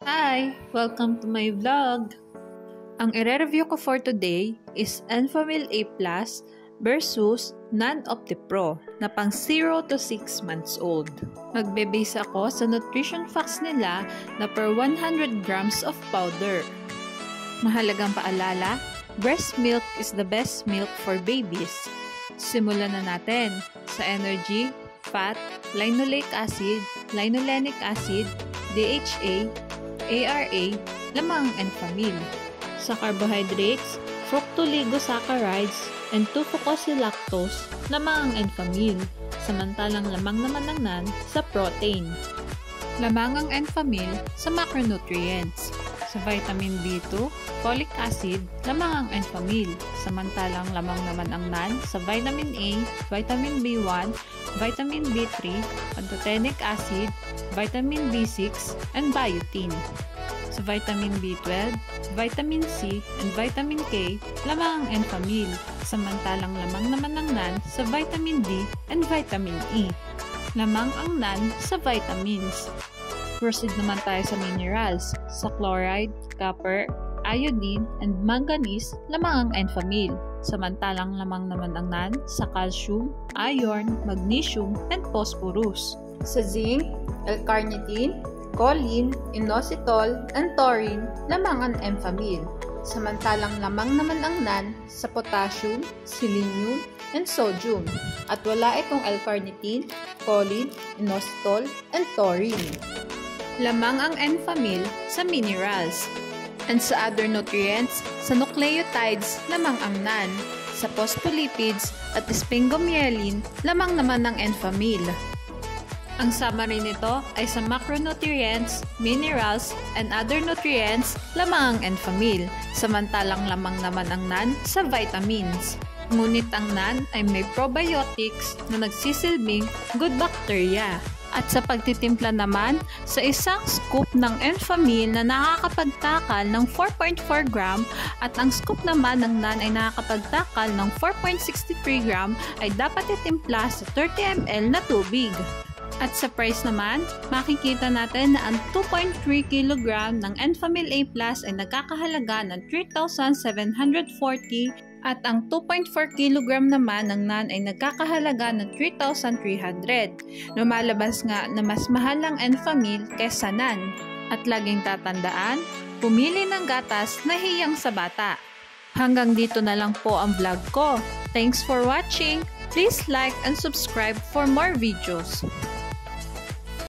Hi! Welcome to my vlog! Ang i-review ko for today is Enfamil A+ versus Non-Opti-Pro na pang 0 to 6 months old. Magbe-base ako sa nutrition facts nila na per 100 grams of powder. Mahalagang paalala, breast milk is the best milk for babies. Simulan na natin sa energy, fat, linoleic acid, linolenic acid, DHA, ARA, lamang Enfamil. Sa carbohydrates, fructooligosaccharides and 2-fucosyl-lactose, lamang Enfamil. Samantalang lamang naman ng NAN sa protein. Lamang ang Enfamil sa macronutrients. Sa vitamin B2, folic acid, lamang ang Enfamil. Samantalang lamang naman ang NAN sa vitamin A, vitamin B1, vitamin B3, pantothenic acid, vitamin B6, and biotin. Sa vitamin B12, vitamin C, and vitamin K, lamang ang Enfamil. Samantalang lamang naman ng NAN sa vitamin D and vitamin E. Lamang ang NAN sa vitamins. Proceed naman tayo sa minerals. Sa chloride, copper, iodine, and manganese, lamang ang Enfamil. Samantalang lamang naman ang NAN sa calcium, iron, magnesium, and phosphorus. Sa zinc, L-carnitine, choline, inositol, and taurine, lamang ang Enfamil. Samantalang lamang naman ang NAN sa potassium, selenium, and sodium. At wala itong L-carnitine, choline, inositol, and taurine. Lamang ang Enfamil sa minerals. And sa other nutrients, sa nucleotides, lamang ang NAN. Sa phospholipids at sphingomyelin, lamang naman ang Enfamil. Ang summary nito ay sa macronutrients, minerals, and other nutrients, lamang ang Enfamil. Samantalang lamang naman ang NAN sa vitamins. Ngunit ang NAN ay may probiotics na nagsisilbing good bacteria. At sa pagtitimpla naman, sa isang scoop ng Enfamil na nakakapagtakal ng 4.4 gram at ang scoop naman ng NAN ay nakakapagtakal ng 4.63 gram ay dapat itimpla sa 30 ml na tubig. At sa price naman, makikita natin na ang 2.3 kg ng Enfamil A+ ay nagkakahalaga ng 3,740 at ang 2.4 kg naman ng NAN ay nagkakahalaga ng 3,300. Lumalabas nga na mas mahal ang Enfamil kaysa NAN. At laging tatandaan, pumili ng gatas na hiyang sa bata. Hanggang dito na lang po ang vlog ko. Thanks for watching! Please like and subscribe for more videos.